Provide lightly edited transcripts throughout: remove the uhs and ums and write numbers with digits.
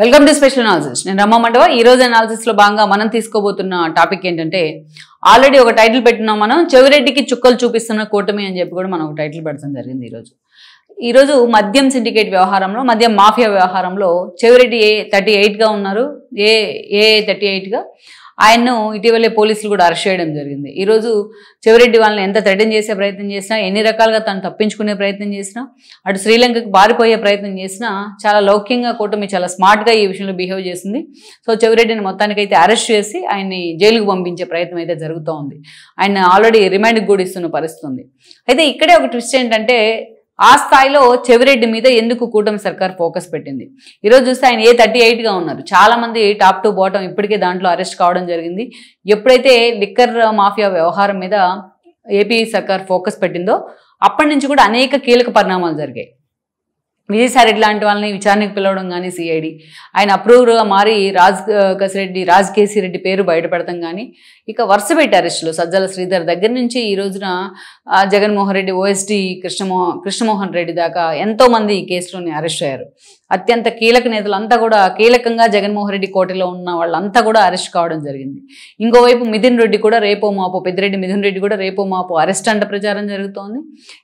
Welcome to special analysis. నేను రమ్మ మండవ. ఈ రోజు అనాలిసిస్ లో భాగంగా మనం తీసుకోబోతున్న టాపిక్ ఏంటంటే, ఆల్రెడీ ఒక టైటిల్ పెట్టినాం మనం, చెవిరెడ్డికి చుక్కలు చూపిస్తున్న కూటమి అని చెప్పి కూడా మనం ఒక టైటిల్ పెట్టడం జరిగింది. ఈరోజు మద్యం సిండికేట్ వ్యవహారంలో, మద్యం మాఫియా వ్యవహారంలో చెవిరెడ్డి 38గా ఉన్నారు. ఏ 38గా ఆయన్ను ఇటీవలే పోలీసులు కూడా అరెస్ట్ చేయడం జరిగింది. ఈరోజు చెవిరెడ్డి వాళ్ళని ఎంత థ్రెటన్ చేసే ప్రయత్నం చేసినా, ఎన్ని రకాలుగా తను తప్పించుకునే ప్రయత్నం చేసినా, అటు శ్రీలంకకు పారిపోయే ప్రయత్నం చేసినా, చాలా లౌక్యంగా కూటమి చాలా స్మార్ట్గా ఈ విషయంలో బిహేవ్ చేసింది. సో చెవిరెడ్డిని మొత్తానికైతే అరెస్ట్ చేసి ఆయన్ని జైలుకు పంపించే ప్రయత్నం అయితే జరుగుతూ ఉంది. ఆయన ఆల్రెడీ రిమాండ్కి కూడా ఇస్తున్న పరిస్థితి ఉంది. అయితే ఇక్కడే ఒక ట్విస్ట్ ఏంటంటే, ఆ స్థాయిలో చెవిరెడ్డి మీద ఎందుకు కూటమి సర్కార్ ఫోకస్ పెట్టింది. ఈరోజు చూస్తే ఆయన 38గా ఉన్నారు. చాలా మంది టాప్ టు బాటం ఇప్పటికే దాంట్లో అరెస్ట్ కావడం జరిగింది. ఎప్పుడైతే లిక్కర్ మాఫియా వ్యవహారం మీద ఏపీ సర్కార్ ఫోకస్ పెట్టిందో అప్పటి నుంచి కూడా అనేక కీలక పరిణామాలు జరిగాయి. విజయసాయిరెడ్డి లాంటి వాళ్ళని విచారణకు పిలవడం కానీ, సిఐడి ఆయన అప్రూవర్గా మారి రాజ్ కేసిరెడ్డి పేరు బయటపెడతాం కానీ, ఇక వరుస పెట్టి అరెస్టులు సజ్జల శ్రీధర్ దగ్గర నుంచి ఈ రోజున జగన్మోహన్ రెడ్డి, ఓఎస్డి కృష్ణమోహన్ రెడ్డి దాకా ఎంతోమంది ఈ కేసులోని అరెస్ట్ అయ్యారు. అత్యంత కీలక నేతలంతా కూడా, కీలకంగా జగన్మోహన్ రెడ్డి కోటలో ఉన్న వాళ్ళంతా కూడా అరెస్ట్ కావడం జరిగింది. ఇంకోవైపు మిథున్ రెడ్డి కూడా రేపో మాపో, పెద్దిరెడ్డి మిథున్ రెడ్డి కూడా రేపో మాపో అరెస్ట్ అంట ప్రచారం జరుగుతోంది.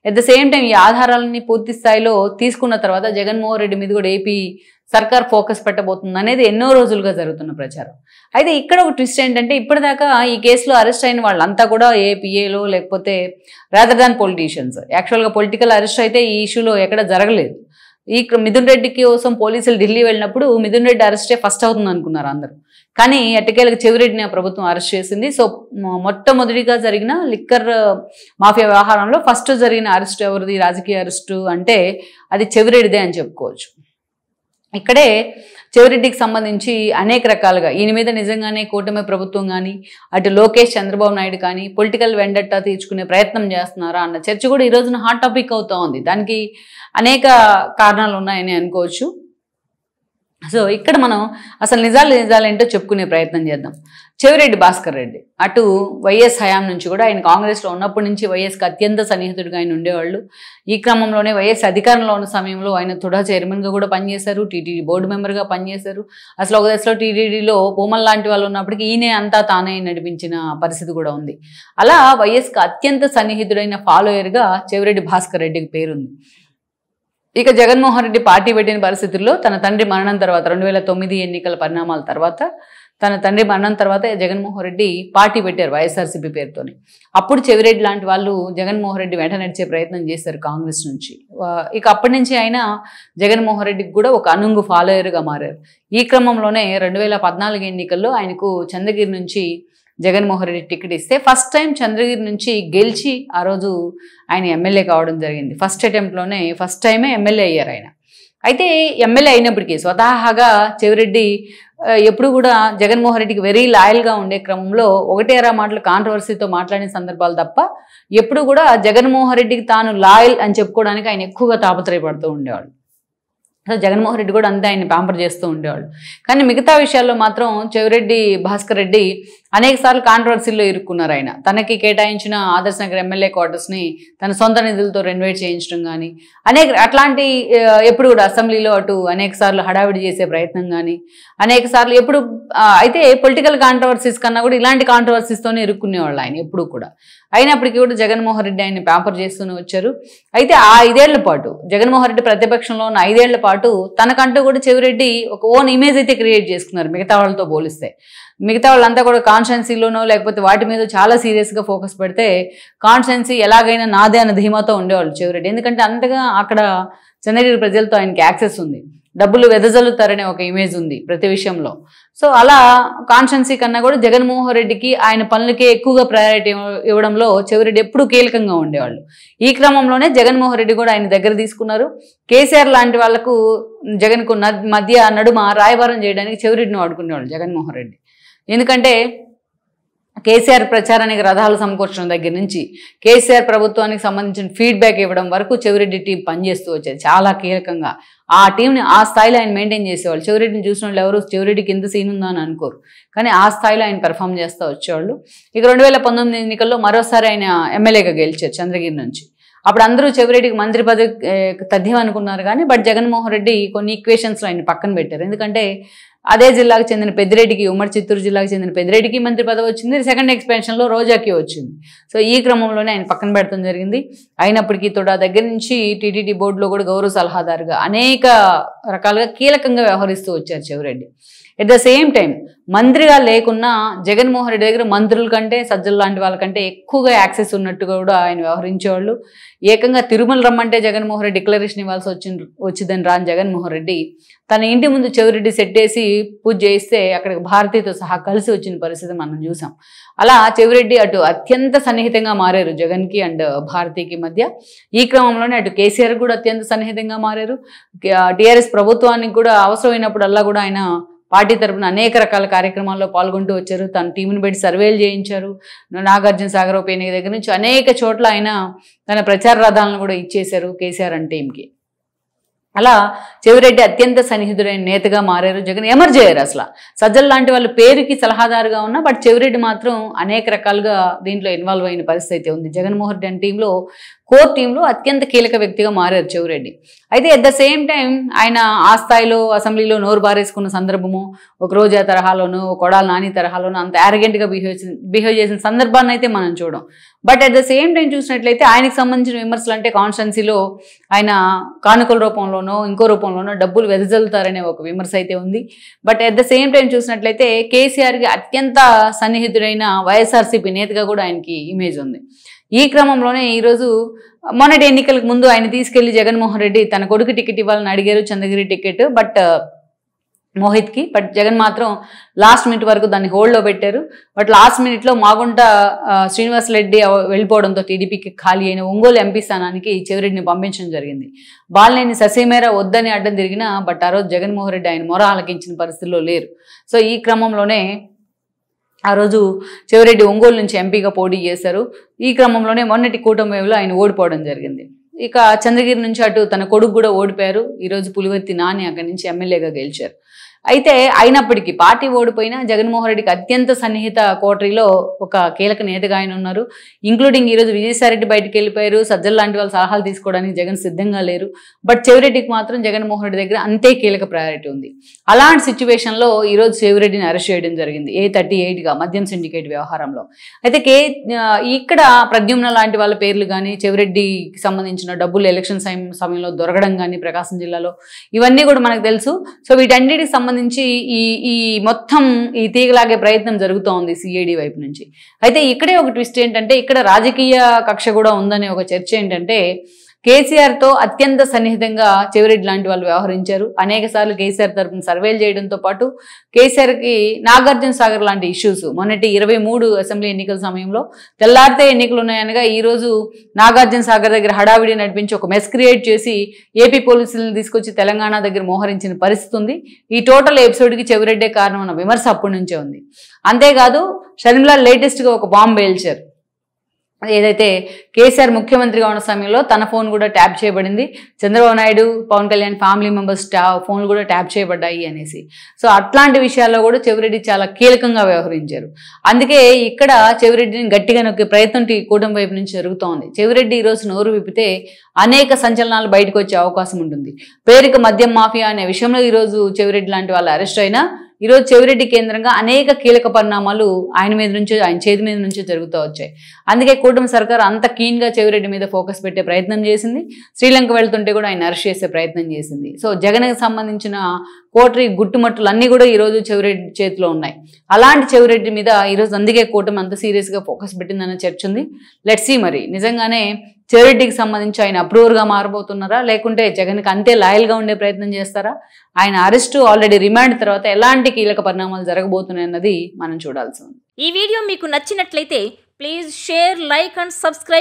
అట్ ద సేమ్ టైం ఈ ఆధారాలని పూర్తి స్థాయిలో తీసుకున్న తర్వాత జగన్మోహన్ రెడ్డి మీద కూడా ఏపీ సర్కార్ ఫోకస్ పెట్టబోతుంది అనేది ఎన్నో రోజులుగా జరుగుతున్న ప్రచారం. అయితే ఇక్కడ ఒక ట్విస్ట్ ఏంటంటే, ఇప్పటిదాకా ఈ కేసులో అరెస్ట్ అయిన వాళ్ళంతా కూడా ఏపీఏలో లేకపోతే రాదర్ దాన్ పొలిటీషియన్స్. యాక్చువల్గా పొలిటికల్ అరెస్ట్ అయితే ఈ ఇష్యూలో ఎక్కడ జరగలేదు. ఈ మిథున్ రెడ్డి కోసం పోలీసులు ఢిల్లీ వెళ్ళినప్పుడు మిథున్ రెడ్డి అరెస్టే ఫస్ట్ అవుతుంది అనుకున్నారు అందరూ. కానీ ఎట్టకేలకు చెవిరెడ్డిని ప్రభుత్వం అరెస్ట్ చేసింది. సో మొట్టమొదటిగా జరిగిన లిక్కర్ మాఫియా వ్యవహారంలో ఫస్ట్ జరిగిన అరెస్ట్ ఎవరిది, రాజకీయ అరెస్టు అంటే అది చెవిరెడ్డిదే అని చెప్పుకోవచ్చు. ఇక్కడే చెవిరెడ్డికి సంబంధించి అనేక రకాలుగా ఈయన మీద నిజంగానే కూటమి ప్రభుత్వం కానీ, అటు లోకేష్ చంద్రబాబు నాయుడు కానీ పొలిటికల్ వెండట్టా తీర్చుకునే ప్రయత్నం చేస్తున్నారా అన్న చర్చ కూడా ఈ రోజున హాట్ టాపిక్ అవుతూ ఉంది. దానికి అనేక కారణాలు ఉన్నాయని అనుకోవచ్చు. సో ఇక్కడ మనం అసలు నిజాలేంటో చెప్పుకునే ప్రయత్నం చేద్దాం. చెవిరెడ్డి భాస్కర్ రెడ్డి అటు వైఎస్ హయాం నుంచి కూడా, ఆయన కాంగ్రెస్లో ఉన్నప్పటి నుంచి వైఎస్కి అత్యంత సన్నిహితుడిగా ఆయన ఉండేవాళ్ళు. ఈ క్రమంలోనే వైఎస్ అధికారంలో ఉన్న సమయంలో ఆయన తుడా చైర్మన్గా కూడా పనిచేశారు, టీటీడీ బోర్డు మెంబర్గా పనిచేశారు. అసలు ఒక దశలో టీటీడీలో పూమల్ లాంటి వాళ్ళు ఉన్నప్పటికీ ఈయనే అంతా తానే నడిపించిన పరిస్థితి కూడా ఉంది. అలా వైఎస్కి అత్యంత సన్నిహితుడైన ఫాలోయర్గా చెవిరెడ్డి భాస్కర్ రెడ్డికి పేరుంది. ఇక జగన్మోహన్ రెడ్డి పార్టీ పెట్టిన పరిస్థితుల్లో తన తండ్రి మరణం తర్వాత, 2009 ఎన్నికల పరిణామాల తర్వాత, తన తండ్రి మరణం తర్వాత జగన్మోహన్ రెడ్డి పార్టీ పెట్టారు వైఎస్ఆర్సీపీ పేరుతోని. అప్పుడు చెవిరెడ్డి లాంటి వాళ్ళు జగన్మోహన్ రెడ్డి వెంట నడిచే ప్రయత్నం చేశారు కాంగ్రెస్ నుంచి. ఇక అప్పటి నుంచి ఆయన జగన్మోహన్ రెడ్డికి కూడా ఒక అనుంగు ఫాలోయర్గా మారారు. ఈ క్రమంలోనే 2014 ఎన్నికల్లో ఆయనకు చంద్రగిరి నుంచి జగన్మోహన్ రెడ్డి టికెట్ ఇస్తే ఫస్ట్ టైం చంద్రగిరి నుంచి గెలిచి ఆ రోజు ఆయన ఎమ్మెల్యే కావడం జరిగింది. ఫస్ట్ అటెంప్ట్లోనే ఫస్ట్ టైమే ఎమ్మెల్యే అయ్యారు ఆయన. అయితే ఎమ్మెల్యే అయినప్పటికీ స్వతహాగా చెవిరెడ్డి ఎప్పుడు కూడా జగన్మోహన్ రెడ్డికి వెరీ లాయల్గా ఉండే క్రమంలో ఒకటే మాటలు కాంట్రవర్సీతో మాట్లాడిన సందర్భాలు తప్ప ఎప్పుడు కూడా జగన్మోహన్ రెడ్డికి తాను లాయల్ అని చెప్పుకోవడానికి ఆయన ఎక్కువగా తాపత్రయపడుతూ ఉండేవాడు. సో జగన్మోహన్ రెడ్డి కూడా అంతే ఆయన్ని ప్యాంపర్ చేస్తూ ఉండేవాళ్ళు. కానీ మిగతా విషయాల్లో మాత్రం చెవిరెడ్డి భాస్కర్ రెడ్డి అనేక సార్లు కాంట్రవర్సీల్లో ఇరుక్కున్నారు. ఆయన తనకి కేటాయించిన ఆదర్శ్ నగర్ ఎమ్మెల్యే క్వార్టర్స్ని తన సొంత నిధులతో రెనోవేట్ చేయించడం కానీ, అట్లాంటి ఎప్పుడు కూడా అసెంబ్లీలో అటు అనేక సార్లు హడావిడి చేసే ప్రయత్నం కానీ, అనేక సార్లు ఎప్పుడు అయితే పొలిటికల్ కాంట్రవర్సీస్ కన్నా కూడా ఇలాంటి కాంట్రవర్సీస్తోనే ఇరుక్కునేవాళ్ళు ఆయన ఎప్పుడు కూడా. అయినప్పటికీ కూడా జగన్మోహన్ రెడ్డి ఆయన్ని ప్యాంపర్ చేస్తూనే వచ్చారు. అయితే ఆ 5 ఏళ్ల పాటు జగన్మోహన్ రెడ్డి ప్రతిపక్షంలో ఉన్న 5 ఏళ్ల పాటు తనకంటూ కూడా చెవిరెడ్డి ఒక ఓన్ ఇమేజ్ అయితే క్రియేట్ చేసుకున్నారు మిగతా వాళ్ళతో పోలిస్తే. మిగతా వాళ్ళంతా కూడా కాన్స్టిట్యున్సీలోనో లేకపోతే వాటి మీద చాలా సీరియస్గా ఫోకస్ పెడితే కాన్స్టిట్యున్సీ ఎలాగైనా నాదే అన్న ధీమాతో ఉండేవాళ్ళు చెవిరెడ్డి. ఎందుకంటే అంతగా అక్కడ చంద్రగిరి ప్రజలతో ఆయనకి యాక్సెస్ ఉంది, డబ్బులు వెదజల్లుతారనే ఒక ఇమేజ్ ఉంది ప్రతి విషయంలో. సో అలా కాన్స్టిట్యున్సీ కన్నా కూడా జగన్మోహన్ రెడ్డికి ఆయన పనులకే ఎక్కువగా ప్రయారిటీ ఇవ్వడంలో చెవిరెడ్డి ఎప్పుడూ కీలకంగా ఉండేవాళ్ళు. ఈ క్రమంలోనే జగన్మోహన్ రెడ్డి కూడా ఆయన దగ్గర తీసుకున్నారు. కేసీఆర్ లాంటి వాళ్లకు జగన్కు మధ్య నడుమ రాయబారం చేయడానికి చెవిరెడ్డిని వాడుకునేవాళ్ళు జగన్మోహన్ రెడ్డి. ఎందుకంటే కేసీఆర్ ప్రచారానికి రథాలు సమకూర్చడం దగ్గర నుంచి కేసీఆర్ ప్రభుత్వానికి సంబంధించిన ఫీడ్బ్యాక్ ఇవ్వడం వరకు చెవిరెడ్డి టీం పనిచేస్తూ వచ్చేది చాలా కీలకంగా. ఆ టీంని ఆ స్థాయిలో ఆయన మెయింటైన్ చేసేవాళ్ళు. చెవిరెడ్డిని చూసిన వాళ్ళు ఎవరు చెవిరెడ్డికి ఎంత సీన్ ఉందా అని అనుకోరు, కానీ ఆ స్థాయిలో ఆయన పెర్ఫామ్ చేస్తూ వచ్చేవాళ్ళు. ఇక 2019 ఎన్నికల్లో మరోసారి ఆయన ఎమ్మెల్యేగా గెలిచారు చంద్రగిరి నుంచి. అప్పుడు అందరూ చెవిరెడ్డికి మంత్రి పదవి తథ్యం అనుకున్నారు కానీ బట్ జగన్మోహన్ రెడ్డి కొన్ని ఈక్వేషన్స్లో ఆయన పక్కన పెట్టారు. ఎందుకంటే అదే జిల్లాకు చెందిన పెద్దిరెడ్డికి, ఉమ్మడి చిత్తూరు జిల్లాకు చెందిన పెద్దిరెడ్డికి మంత్రి పదవి వచ్చింది, సెకండ్ ఎక్స్పెన్షన్లో రోజాకి వచ్చింది. సో ఈ క్రమంలోనే ఆయన పక్కన పెడతాం జరిగింది. అయినప్పటికీ తోడా దగ్గర నుంచి టీటీడీ బోర్డులో కూడా గౌరవ సలహాదారుగా అనేక రకాలుగా కీలకంగా వ్యవహరిస్తూ వచ్చారు Chevireddy. At the same time మంత్రిగా లేకున్నా జగన్మోహన్ రెడ్డి దగ్గర మంత్రుల కంటే సజ్జల లాంటి వాళ్ళకంటే ఎక్కువగా యాక్సెస్ ఉన్నట్టుగా కూడా ఆయన వ్యవహరించేవాళ్ళు. ఏకంగా తిరుమల రమ్మంటే జగన్మోహన్ రెడ్డి డిక్లరేషన్ ఇవ్వాల్సి వచ్చిందని రాని జగన్మోహన్ రెడ్డి తన ఇంటి ముందు చెవిరెడ్డి సెట్ వేసి పూజ చేయిస్తే అక్కడికి భారతీతో సహా కలిసి వచ్చిన పరిస్థితి మనం చూసాం. అలా చెవిరెడ్డి అటు అత్యంత సన్నిహితంగా మారారు జగన్కి అండ్ భారతీకి మధ్య. ఈ క్రమంలోనే అటు కేసీఆర్ కూడా అత్యంత సన్నిహితంగా మారారు. టీఆర్ఎస్ ప్రభుత్వానికి కూడా అవసరమైనప్పుడల్లా కూడా ఆయన పార్టీ తరపున అనేక రకాల కార్యక్రమాల్లో పాల్గొంటూ వచ్చారు. తన టీంని పెట్టి సర్వేలు చేయించారు. నాగార్జున సాగర్ ఉప ఎన్నిక దగ్గర నుంచి అనేక చోట్ల ఆయన తన ప్రచార రథాలను కూడా ఇచ్చేశారు కేసీఆర్ అండ్ టీంకి. అలా చెవిరెడ్డి అత్యంత సన్నిహితుడైన నేతగా మారారు. జగన్ ఎమర్జ్ అయ్యారు. అసలు సజ్జల లాంటి వాళ్ళు పేరుకి సలహాదారుగా ఉన్నా బట్ చెవిరెడ్డి మాత్రం అనేక రకాలుగా దీంట్లో ఇన్వాల్వ్ అయిన పరిస్థితి ఉంది. జగన్మోహన్ రెడ్డి టీంలో కోర్ టీంలో అత్యంత కీలక వ్యక్తిగా మారారు చెవిరెడ్డి. అయితే ఎట్ ద సేమ్ టైం ఆయన ఆ స్థాయిలో అసెంబ్లీలో నోరు బారేసుకున్న సందర్భము, ఒక రోజు ఆ తరహాలోనూ కొడాల నాని తరహాలోనూ అంత యారగెంట్గా బిహేవ్ చేసిన సందర్భాన్ని అయితే మనం చూడం. But at the same time చూసినట్లయితే ఆయనకు సంబంధించిన విమర్శలు అంటే కాన్స్టిట్యున్సీలో ఆయన కానుకల రూపంలోనో ఇంకో రూపంలోనో డబ్బులు వెదజల్లుతారనే ఒక విమర్శ అయితే ఉంది. But at the same time చూసినట్లయితే కేసీఆర్కి అత్యంత సన్నిహితుడైన వైఎస్ఆర్సీపీ నేతగా కూడా ఆయనకి ఇమేజ్ ఉంది. ఈ క్రమంలోనే ఈరోజు మొన్నటి ఎన్నికలకు ముందు ఆయన తీసుకెళ్లి జగన్మోహన్ రెడ్డి తన కొడుకు టికెట్ ఇవ్వాలని అడిగారు, చంద్రగిరి టికెట్, బట్ మోహిత్కి. బట్ జగన్ మాత్రం లాస్ట్ మినిట్ వరకు దాన్ని హోల్డ్లో పెట్టారు. బట్ లాస్ట్ మినిట్లో మాగుంట శ్రీనివాస్ రెడ్డి వెళ్ళిపోవడంతో టీడీపీకి ఖాళీ అయిన ఒంగోలు ఎంపీ స్థానానికి చెవిరెడ్డిని పంపించడం జరిగింది. బాలినేని ససీమేర వద్దని అడ్డం తిరిగినా బట్ ఆ రోజు జగన్మోహన్ రెడ్డి ఆయన మొర ఆలకించిన పరిస్థితుల్లో లేరు. సో ఈ క్రమంలోనే ఆ రోజు చెవిరెడ్డి ఒంగోలు నుంచి ఎంపీగా పోటీ చేశారు. ఈ క్రమంలోనే మొన్నటి కూటమి వేవ్లో ఆయన ఓడిపోవడం జరిగింది. ఇక చంద్రగిరి నుంచి అటు తన కొడుకు కూడా ఓడిపోయారు. ఈరోజు పులివర్తి నాని అక్కడి నుంచి ఎమ్మెల్యేగా గెలిచారు. అయితే అయినప్పటికీ పార్టీ ఓడిపోయినా జగన్మోహన్ రెడ్డికి అత్యంత సన్నిహిత కోటరీలో ఒక కీలక నేతగా ఆయన ఉన్నారు. ఇంక్లూడింగ్ ఈరోజు విజయసాయిరెడ్డి బయటకు వెళ్ళిపోయారు. సజ్జల లాంటి వాళ్ళ సలహాలు తీసుకోవడానికి జగన్ సిద్ధంగా లేరు. బట్ చెవిరెడ్డికి మాత్రం జగన్మోహన్ రెడ్డి దగ్గర అంతే కీలక ప్రయారిటీ ఉంది. అలాంటి సిచ్యువేషన్లో ఈరోజు చెవిరెడ్డిని అరెస్ట్ చేయడం జరిగింది A38గా మద్యం సిండికేట్ వ్యవహారంలో. అయితే ఇక్కడ ప్రద్యుమ్న లాంటి వాళ్ళ పేర్లు కానీ చెవిరెడ్డికి సంబంధించిన డబ్బులు ఎలక్షన్ సమయంలో దొరకడం కానీ ప్రకాశం జిల్లాలో ఇవన్నీ కూడా మనకు తెలుసు. సో వీటన్నిటికి సంబంధించి ఈ మొత్తం ఈ తీగలాగే ప్రయత్నం జరుగుతూ ఉంది సిఐడి వైపు నుంచి. అయితే ఇక్కడే ఒక ట్విస్ట్ ఏంటంటే ఇక్కడ రాజకీయ కక్ష కూడా ఉందనే ఒక చర్చ ఏంటంటే కేసీఆర్తో అత్యంత సన్నిహితంగా చెవిరెడ్డి లాంటి వాళ్ళు వ్యవహరించారు. అనేక సార్లు కేసీఆర్ తరఫున సర్వేలు చేయడంతో పాటు కేసీఆర్కి నాగార్జున సాగర్ లాంటి ఇష్యూస్ మొన్నటి 23 అసెంబ్లీ ఎన్నికల సమయంలో తెల్లారితే ఎన్నికలు ఉన్నాయనగా ఈరోజు నాగార్జున సాగర్ దగ్గర హడావిడి నడిపించి ఒక మెస్ క్రియేట్ చేసి ఏపీ పోలీసులను తీసుకొచ్చి తెలంగాణ దగ్గర మోహరించిన పరిస్థితి ఉంది. ఈ టోటల్ ఎపిసోడ్కి చెవిరెడ్డే కారణం అన్న విమర్శ అప్పటి నుంచే ఉంది. అంతేకాదు షర్మిల లేటెస్ట్గా ఒక బాంబు పేల్చారు. ఏదైతే కేసీఆర్ ముఖ్యమంత్రిగా ఉన్న సమయంలో తన ఫోన్ కూడా ట్యాప్ చేయబడింది, చంద్రబాబు నాయుడు పవన్ కళ్యాణ్ ఫ్యామిలీ మెంబర్స్ ఫోన్లు కూడా ట్యాప్ చేయబడ్డాయి అనేసి. సో అట్లాంటి విషయాల్లో కూడా చెవిరెడ్డి చాలా కీలకంగా వ్యవహరించారు. అందుకే ఇక్కడ చెవిరెడ్డిని గట్టిగా నొక్కే ప్రయత్నం కూటమి వైపు నుంచి జరుగుతోంది. చెవిరెడ్డి ఈరోజు నోరు విప్పితే అనేక సంచలనాలు బయటకు వచ్చే అవకాశం ఉంటుంది. పేరుకు మద్యం మాఫియా అనే విషయంలో ఈరోజు చెవిరెడ్డి లాంటి వాళ్ళు అరెస్ట్ అయినా ఈరోజు చెవిరెడ్డి కేంద్రంగా అనేక కీలక పరిణామాలు ఆయన చేతి మీద నుంచే జరుగుతూ వచ్చాయి. అందుకే కూటమి సర్కార్ అంత కీన్గా చెవిరెడ్డి మీద ఫోకస్ పెట్టే ప్రయత్నం చేసింది. శ్రీలంక వెళ్తుంటే కూడా ఆయన అరెస్ట్ చేసే ప్రయత్నం చేసింది. సో జగన్కి సంబంధించిన కోటరీ గుట్టుమట్టులు అన్నీ కూడా ఈరోజు చెవిరెడ్డి చేతిలో ఉన్నాయి. అలాంటి చెవిరెడ్డి మీద ఈరోజు అందుకే కూటమి అంత సీరియస్గా ఫోకస్ పెట్టిందన్న చర్చ ఉంది. లెట్స్ సీ మరి నిజంగానే చెవిరెడ్డికి సంబంధించి ఆయన అప్రూవర్గా మారబోతున్నారా, లేకుంటే జగన్కి అంతే లాయల్గా ఉండే ప్రయత్నం చేస్తారా? ఆయన అరెస్టు ఆల్రెడీ రిమాండ్ తర్వాత ఎలాంటి కీలక పరిణామాలు జరగబోతున్నాయి అన్నది మనం చూడాల్సి ఉంది. ఈ వీడియో మీకు నచ్చినట్లయితే please share, like and subscribe.